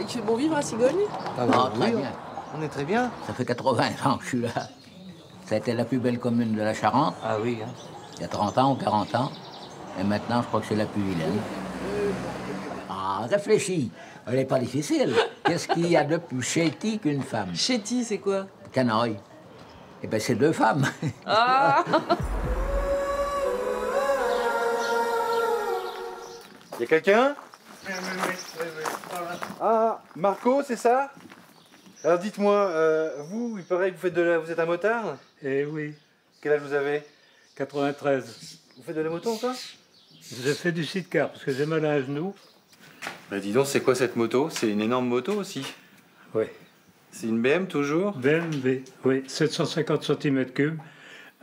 il fait bon vivre à Cigogne? Ah, Très bien. on est très bien. Ça fait 80 ans que je suis là. Ça a été la plus belle commune de la Charente, Ah oui, hein. il y a 30 ans ou 40 ans. Et maintenant, je crois que c'est la plus vilaine. Ah, réfléchis. Elle n'est pas difficile. Qu'est-ce qu'il y a de plus chéti qu'une femme? Chéti, c'est quoi? Canoï. Eh bien, c'est 2 femmes. Ah. Y a quelqu'un? Oui. Ah, Marco, c'est ça? Alors dites-moi, vous, il paraît que vous êtes un motard? Eh oui, Quel âge vous avez? 93. Vous faites de la moto encore? J'ai fait du sidecar parce que j'ai mal à un genou. Bah dis donc, c'est quoi cette moto? C'est une énorme moto aussi. Oui. C'est une BM toujours? BMW, oui, 750 cm3,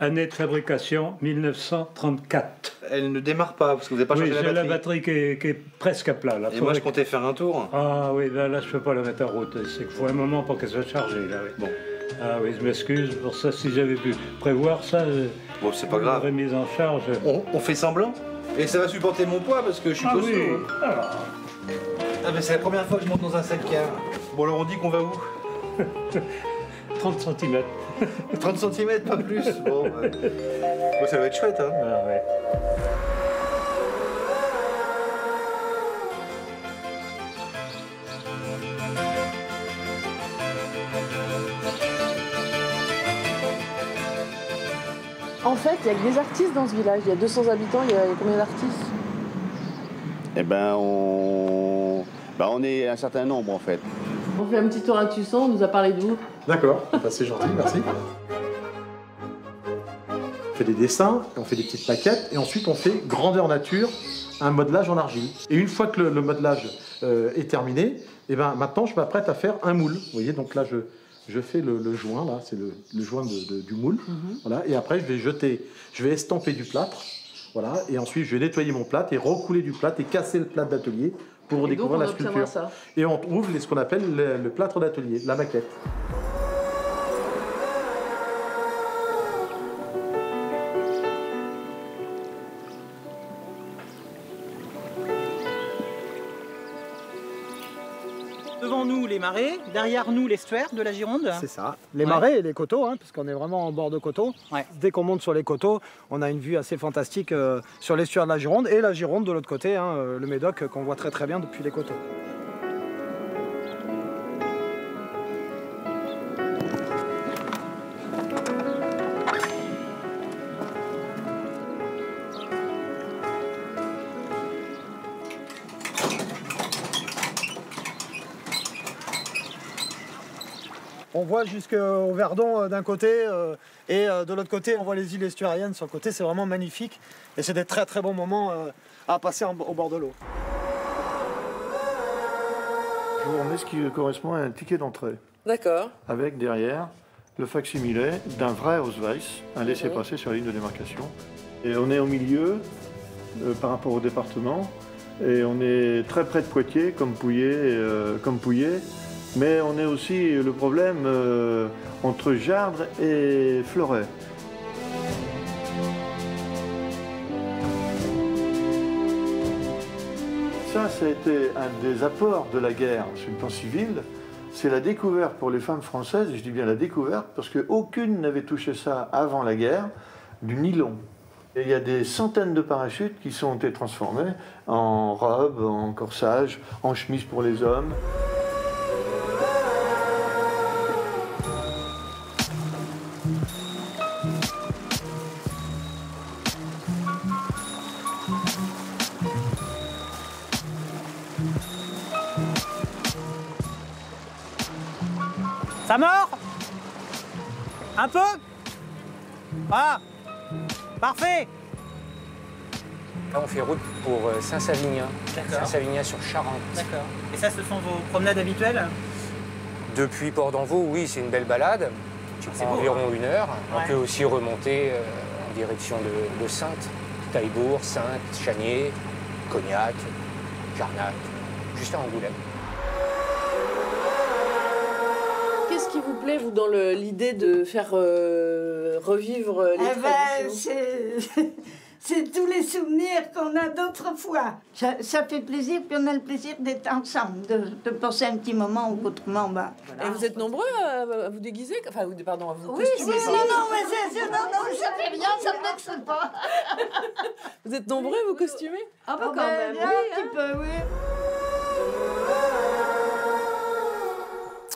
année de fabrication 1934. Elle ne démarre pas parce que vous n'avez pas Oui, changé la j'ai la batterie. batterie qui est presque à plat. Là. Et moi, je comptais faire un tour. Ah oui, là, je peux pas la mettre en route. C'est qu'il faut un moment pour qu'elle soit chargée. Là, oui. Bon. Ah oui, je m'excuse pour ça. Si j'avais pu prévoir ça, Bon, c'est pas je grave. l'aurais mise en charge. On fait semblant? Et ça va supporter mon poids parce que je suis Ah costaud. oui, hein. Ah mais c'est la première fois que je monte dans un 5-car. Bon alors on dit qu'on va où? 30 cm. 30 cm, pas plus. Bon, bon, ça va être chouette, hein. Ah ouais. En fait, il n'y a que des artistes dans ce village. Il y a 200 habitants, il y a combien d'artistes? Eh ben, on est un certain nombre en fait. On fait un petit tour à Tusson, on nous a parlé de vous. D'accord, c'est gentil, merci. On fait des dessins, on fait des petites maquettes, et ensuite on fait grandeur nature, un modelage en argile. Et une fois que le modelage est terminé, et ben maintenant je m'apprête à faire un moule. Vous voyez, donc là je fais le joint, là, c'est le joint du moule. Voilà, et après je vais estamper du plâtre. Voilà, et ensuite je vais nettoyer mon plâtre et recouler du plâtre et casser le plâtre d'atelier pour Et donc, découvrir on la obtiendra sculpture. ça. Et on trouve ce qu'on appelle le plâtre d'atelier, la maquette. Devant nous, les marais, derrière nous, l'estuaire de la Gironde. C'est ça. Les marais et les coteaux, hein, parce qu'on est vraiment en bord de coteaux. Ouais. Dès qu'on monte sur les coteaux, on a une vue assez fantastique sur l'estuaire de la Gironde et la Gironde de l'autre côté, hein, le Médoc qu'on voit très très bien depuis les coteaux. On voit jusqu'au Verdon d'un côté et de l'autre côté on voit les îles estuariennes sur le côté, c'est vraiment magnifique et c'est des très très bons moments à passer au bord de l'eau. Je vous remets ce qui correspond à un ticket d'entrée, D'accord. avec derrière le facsimilé d'un vrai Ausweis, un laissez-passer sur la ligne de démarcation. Et on est au milieu par rapport au département, et on est très près de Poitiers, comme Pouillet, mais on est aussi le problème entre Jardres et Fleuret. Ça a été un des apports de la guerre sur le plan civil, c'est la découverte pour les femmes françaises, et je dis bien la découverte, parce qu'aucune n'avait touché ça avant la guerre, du nylon. Et il y a des centaines de parachutes qui ont été transformés en robes, en corsage, en chemise pour les hommes. Ça mord? Un peu? Ah! Parfait! Là, on fait route pour Saint-Savinien. D'accord. Saint-Savinien sur Charente. D'accord. Et ça, ce sont vos promenades habituelles? Depuis Port-d'Envaux, oui, c'est une belle balade. Tu C'est prends beau, environ hein. 1 heure. Ouais. On peut aussi remonter en direction de Saintes, Taillebourg, Saintes, Chanier, Cognac, Jarnac, juste à Angoulême. Qu'est-ce qui vous plaît, vous, dans l'idée de faire revivre les traditions? c'est tous les souvenirs qu'on a d'autrefois. Ça fait plaisir, puis on a le plaisir d'être ensemble, de passer un petit moment ou autrement. Bah, voilà. Et vous êtes nombreux à vous déguiser, enfin, pardon, à vous oui, costumer. Oui, non, mais ça fait rien, ça ne m'excite pas. Vous êtes nombreux à vous costumer? Ah bah quand même, oui, un petit peu, oui.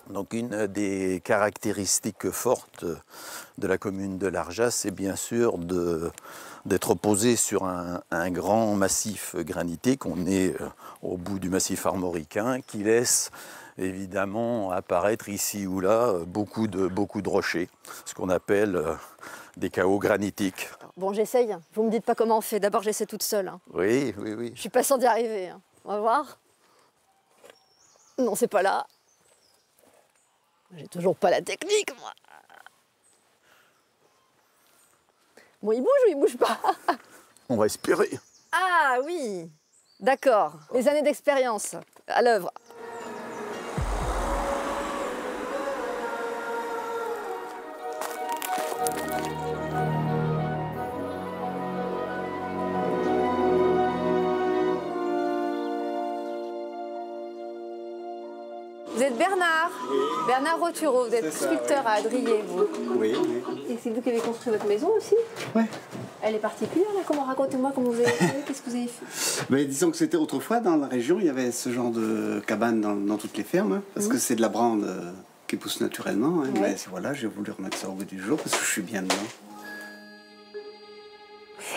Donc une des caractéristiques fortes de la commune de l'Arjas, c'est bien sûr d'être posé sur un grand massif granitique. On est au bout du massif armoricain qui laisse évidemment apparaître ici ou là beaucoup de rochers, ce qu'on appelle des chaos granitiques. Bon, j'essaye. Vous me dites pas comment on fait. D'abord, j'essaie toute seule. Hein. Oui, oui, oui. Je suis pas sûre d'y arriver. Hein. On va voir. Non, c'est pas là. J'ai toujours pas la technique, moi. Bon, il bouge ou il bouge pas? On va espérer. Ah oui, d'accord. Les années d'expérience à l'œuvre. Vous êtes Bernard, oui. Bernard Rotureau, vous êtes sculpteur à Adrier, vous. Oui, oui. Et c'est vous qui avez construit votre maison aussi? Oui. Elle est particulière, là, comment racontez-moi comment vous avez fait, qu'est-ce que vous avez fait? Mais disons que c'était autrefois, dans la région, il y avait ce genre de cabane dans toutes les fermes, hein, parce que c'est de la brande qui pousse naturellement. Hein, ouais. Mais voilà, j'ai voulu remettre ça au bout du jour, parce que je suis bien dedans.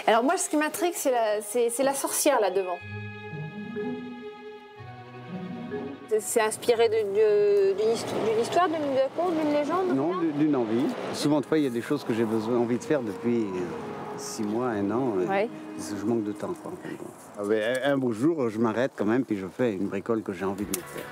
Alors moi, ce qui m'intrigue, c'est la sorcière, là, devant. C'est inspiré d'une histoire, d'un conte, d'une légende? Non, d'une envie. Souvent de fois, il y a des choses que j'ai envie de faire depuis 6 mois, 1 an. Ouais. Je manque de temps. Quoi. Un beau jour, je m'arrête quand même, puis je fais une bricole que j'ai envie de me faire.